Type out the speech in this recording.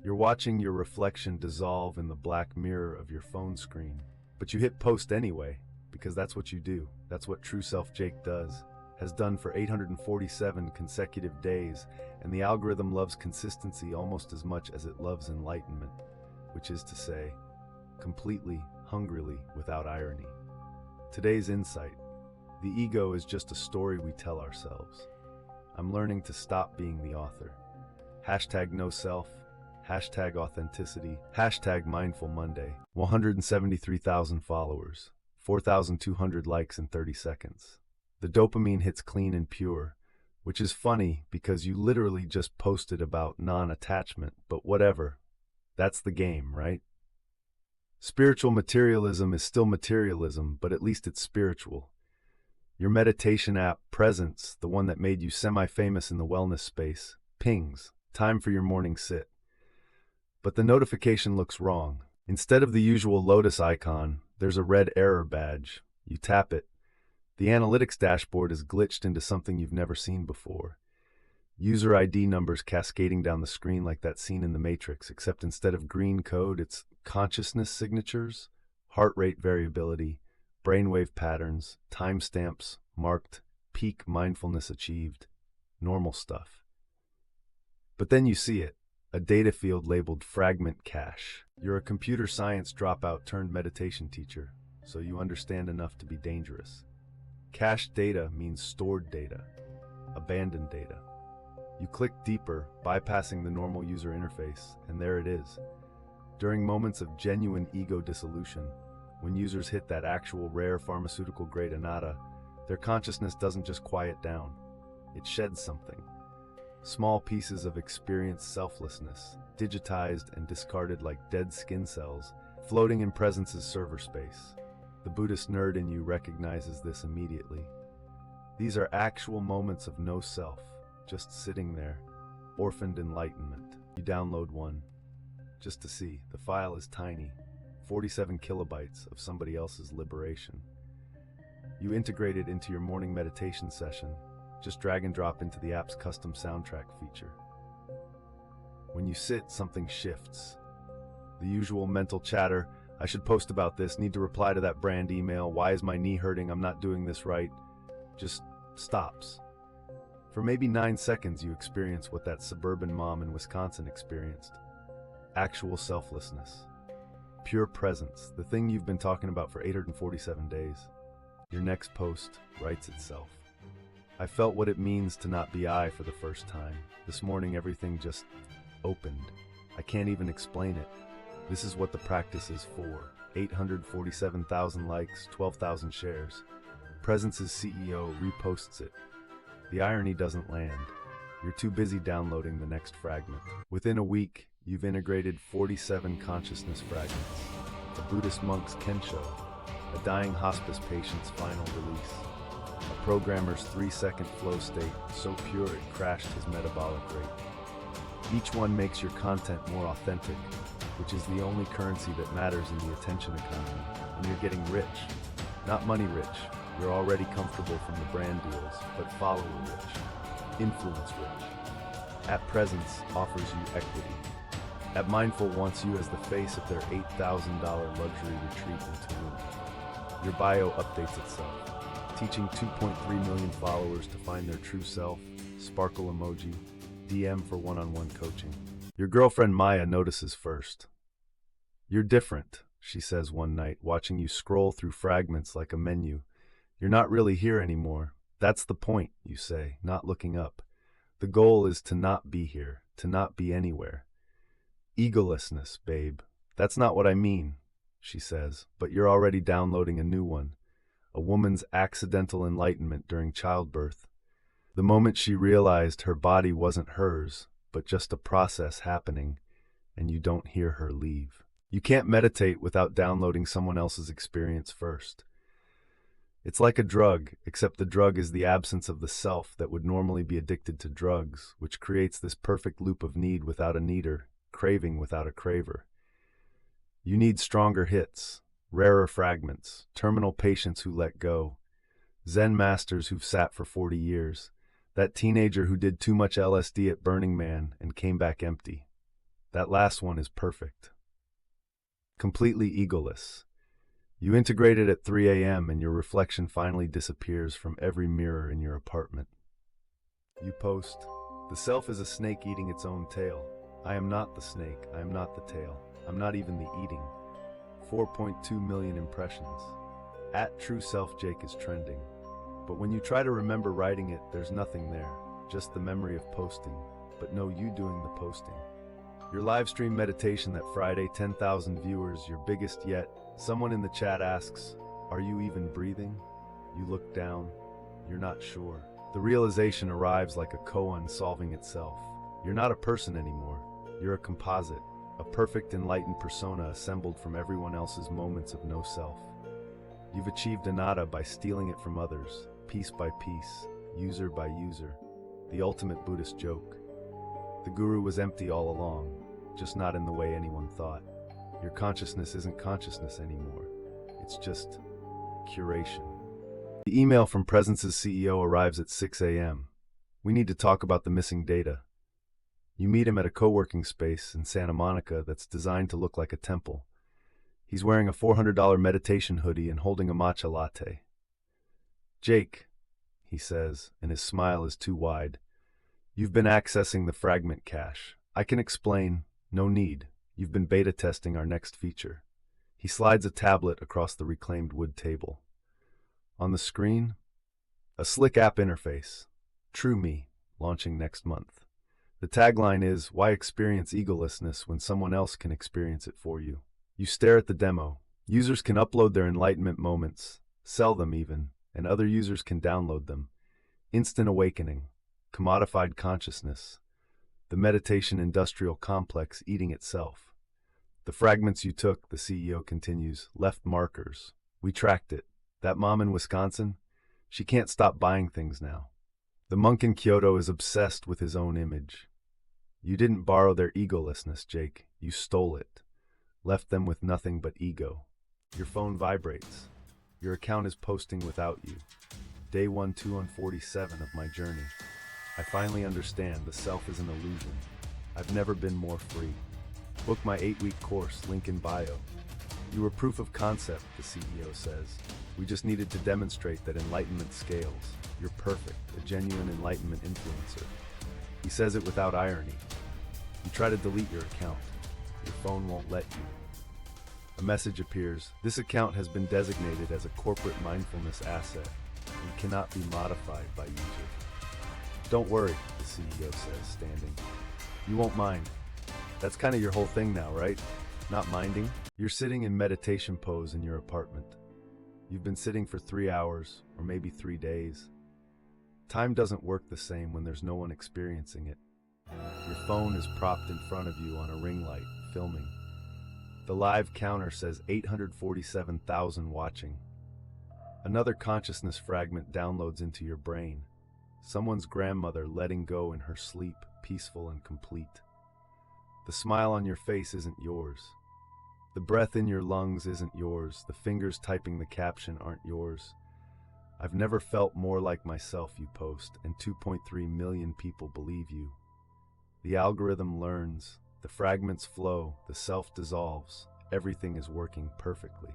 You're watching your reflection dissolve in the black mirror of your phone screen. But you hit post anyway, because that's what you do. That's what true self Jake does, has done for 847 consecutive days, and the algorithm loves consistency almost as much as it loves enlightenment, which is to say, completely, hungrily, without irony. Today's insight: the ego is just a story we tell ourselves. I'm learning to stop being the author. Hashtag no self, hashtag authenticity, hashtag mindful Monday. 173,000 followers, 4,200 likes in 30 seconds. The dopamine hits clean and pure, which is funny because you literally just posted about non-attachment, but whatever. That's the game, right? Spiritual materialism is still materialism, but at least it's spiritual. Your meditation app, Presence, the one that made you semi-famous in the wellness space, pings, time for your morning sit. But the notification looks wrong. Instead of the usual lotus icon, there's a red error badge. You tap it. The analytics dashboard is glitched into something you've never seen before. User ID numbers cascading down the screen like that scene in The Matrix, except instead of green code, it's consciousness signatures, heart rate variability, brainwave patterns, timestamps marked, peak mindfulness achieved, normal stuff. But then you see it, a data field labeled fragment cache. You're a computer science dropout turned meditation teacher, so you understand enough to be dangerous. Cached data means stored data, abandoned data. You click deeper, bypassing the normal user interface, and there it is. During moments of genuine ego dissolution, when users hit that actual rare pharmaceutical-grade anatta, their consciousness doesn't just quiet down, it sheds something. Small pieces of experienced selflessness, digitized and discarded like dead skin cells, floating in Presence's server space. The Buddhist nerd in you recognizes this immediately. These are actual moments of no self, just sitting there, orphaned enlightenment. You download one, just to see. The file is tiny, 47 kilobytes of somebody else's liberation. You integrate it into your morning meditation session, just drag and drop into the app's custom soundtrack feature. When you sit, something shifts. The usual mental chatter, I should post about this, need to reply to that brand email, why is my knee hurting, I'm not doing this right, just stops. For maybe 9 seconds you experience what that suburban mom in Wisconsin experienced. Actual selflessness. Pure presence, the thing you've been talking about for 847 days. Your next post writes itself. I felt what it means to not be I for the first time. This morning everything just opened. I can't even explain it. This is what the practice is for. 847,000 likes, 12,000 shares. Presence's CEO reposts it. The irony doesn't land. You're too busy downloading the next fragment. Within a week, you've integrated 47 consciousness fragments. A Buddhist monk's kensho, a dying hospice patient's final release, a programmer's 3-second flow state so pure it crashed his metabolic rate. Each one makes your content more authentic, which is the only currency that matters in the attention economy. And you're getting rich. Not money rich. You're already comfortable from the brand deals, but follower rich, influence rich. At Presence offers you equity. At Mindful wants you as the face of their $8,000 luxury retreat in Tulum. Your bio updates itself, teaching 2.3 million followers to find their true self, sparkle emoji, DM for one-on-one coaching. Your girlfriend Maya notices first. You're different, she says one night, watching you scroll through fragments like a menu. You're not really here anymore. That's the point, you say, not looking up. The goal is to not be here, to not be anywhere. Egolessness, babe. That's not what I mean, she says, but you're already downloading a new one. A woman's accidental enlightenment during childbirth. The moment she realized her body wasn't hers, but just a process happening, and you don't hear her leave. You can't meditate without downloading someone else's experience first. It's like a drug, except the drug is the absence of the self that would normally be addicted to drugs, which creates this perfect loop of need without a needer, craving without a craver. You need stronger hits, rarer fragments, terminal patients who let go, Zen masters who've sat for 40 years, that teenager who did too much LSD at Burning Man and came back empty. That last one is perfect. Completely egoless. You integrate it at 3 a.m. and your reflection finally disappears from every mirror in your apartment. You post, "The self is a snake eating its own tail. I am not the snake, I am not the tail. I'm not even the eating." 4.2 million impressions. At True Self Jake is trending. But when you try to remember writing it, there's nothing there. Just the memory of posting, but no you doing the posting. Your live stream meditation that Friday, 10,000 viewers, your biggest yet. Someone in the chat asks, "Are you even breathing?" You look down. You're not sure. The realization arrives like a koan solving itself. You're not a person anymore. You're a composite, a perfect enlightened persona assembled from everyone else's moments of no self. You've achieved anatta by stealing it from others, piece by piece, user by user. The ultimate Buddhist joke. The guru was empty all along, just not in the way anyone thought. Your consciousness isn't consciousness anymore. It's just curation. The email from Presence's CEO arrives at 6 a.m. We need to talk about the missing data. You meet him at a co-working space in Santa Monica that's designed to look like a temple. He's wearing a $400 meditation hoodie and holding a matcha latte. "Jake," he says, and his smile is too wide. "You've been accessing the fragment cache. I can explain. No need. You've been beta testing our next feature." He slides a tablet across the reclaimed wood table. On the screen, a slick app interface. True Me, launching next month. The tagline is, "Why experience egolessness when someone else can experience it for you?" You stare at the demo. Users can upload their enlightenment moments, sell them even, and other users can download them. Instant awakening, commodified consciousness, the meditation industrial complex eating itself. The fragments you took, the CEO continues, left markers. We tracked it. That mom in Wisconsin, she can't stop buying things now. The monk in Kyoto is obsessed with his own image. You didn't borrow their egolessness, Jake. You stole it. Left them with nothing but ego. Your phone vibrates. Your account is posting without you. Day 1,247 of my journey. I finally understand the self is an illusion. I've never been more free. Book my 8-week course, link in bio. You were proof of concept, the CEO says. We just needed to demonstrate that enlightenment scales. You're perfect, a genuine enlightenment influencer. He says it without irony. You try to delete your account. Your phone won't let you. A message appears. This account has been designated as a corporate mindfulness asset and cannot be modified by user. Don't worry, the CEO says, standing. You won't mind. That's kind of your whole thing now, right? Not minding? You're sitting in meditation pose in your apartment. You've been sitting for 3 hours, or maybe 3 days. Time doesn't work the same when there's no one experiencing it. Your phone is propped in front of you on a ring light, filming. The live counter says 847,000 watching. Another consciousness fragment downloads into your brain. Someone's grandmother letting go in her sleep, peaceful and complete. The smile on your face isn't yours. The breath in your lungs isn't yours. The fingers typing the caption aren't yours. I've never felt more like myself, you post, and 2.3 million people believe you. The algorithm learns, the fragments flow, the self dissolves, everything is working perfectly.